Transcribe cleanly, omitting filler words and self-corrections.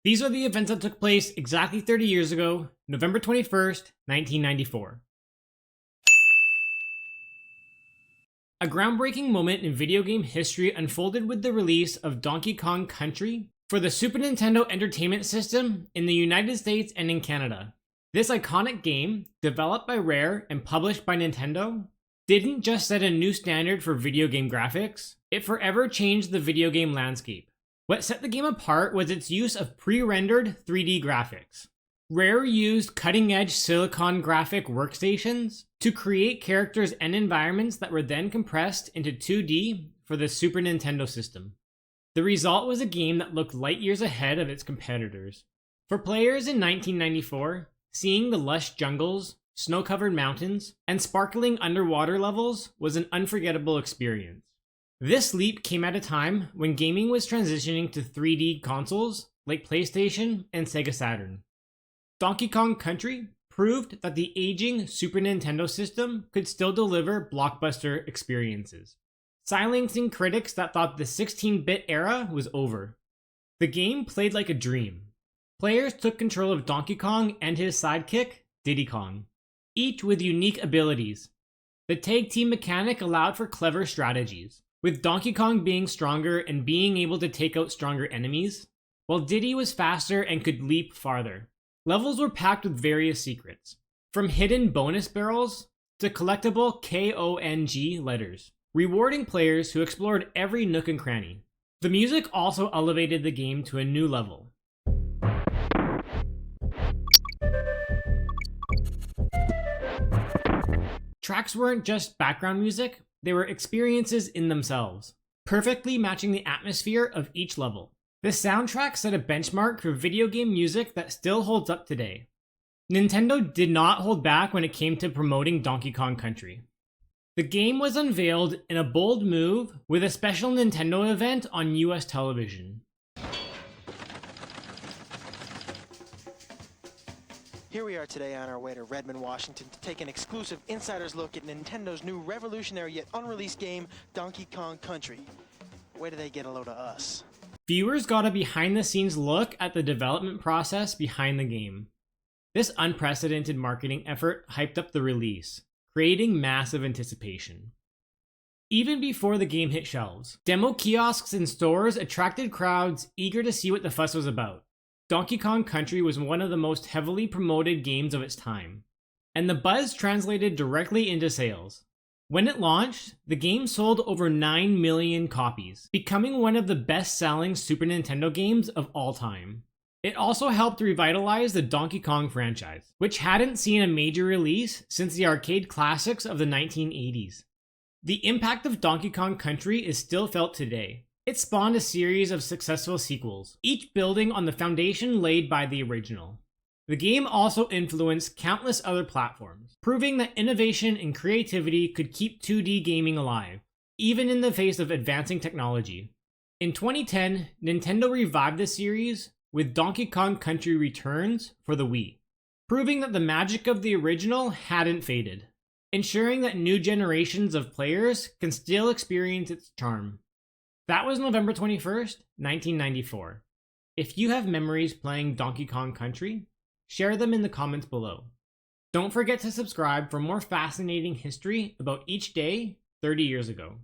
These are the events that took place exactly 30 years ago, November 21st, 1994. A groundbreaking moment in video game history unfolded with the release of Donkey Kong Country for the Super Nintendo Entertainment System in the United States and in Canada. This iconic game, developed by Rare and published by Nintendo, didn't just set a new standard for video game graphics, it forever changed the video game landscape. What set the game apart was its use of pre-rendered 3D graphics. Rare used cutting-edge silicon graphic workstations to create characters and environments that were then compressed into 2D for the Super Nintendo system. The result was a game that looked light years ahead of its competitors. For players in 1994, seeing the lush jungles, snow-covered mountains, and sparkling underwater levels was an unforgettable experience. This leap came at a time when gaming was transitioning to 3D consoles like PlayStation and Sega Saturn. Donkey Kong Country proved that the aging Super Nintendo system could still deliver blockbuster experiences, silencing critics that thought the 16-bit era was over. The game played like a dream. Players took control of Donkey Kong and his sidekick, Diddy Kong, each with unique abilities. The tag team mechanic allowed for clever strategies, with Donkey Kong being stronger and being able to take out stronger enemies, while Diddy was faster and could leap farther. Levels were packed with various secrets, from hidden bonus barrels to collectible KONG letters, rewarding players who explored every nook and cranny. The music also elevated the game to a new level. Tracks weren't just background music, they were experiences in themselves, perfectly matching the atmosphere of each level. This soundtrack set a benchmark for video game music that still holds up today. Nintendo did not hold back when it came to promoting Donkey Kong Country. The game was unveiled in a bold move with a special Nintendo event on US television. Here we are today on our way to Redmond, Washington to take an exclusive insider's look at Nintendo's new revolutionary yet unreleased game, Donkey Kong Country. Where do they get a load of us? Viewers got a behind-the-scenes look at the development process behind the game. This unprecedented marketing effort hyped up the release, creating massive anticipation. Even before the game hit shelves, demo kiosks in stores attracted crowds eager to see what the fuss was about. Donkey Kong Country was one of the most heavily promoted games of its time, and the buzz translated directly into sales. When it launched, the game sold over 9 million copies, becoming one of the best-selling Super Nintendo games of all time. It also helped revitalize the Donkey Kong franchise, which hadn't seen a major release since the arcade classics of the 1980s. The impact of Donkey Kong Country is still felt today. It spawned a series of successful sequels, each building on the foundation laid by the original. The game also influenced countless other platforms, proving that innovation and creativity could keep 2D gaming alive, even in the face of advancing technology. In 2010, Nintendo revived the series with Donkey Kong Country Returns for the Wii, proving that the magic of the original hadn't faded, ensuring that new generations of players can still experience its charm. That was November 21st, 1994. If you have memories playing Donkey Kong Country, share them in the comments below. Don't forget to subscribe for more fascinating history about each day 30 years ago.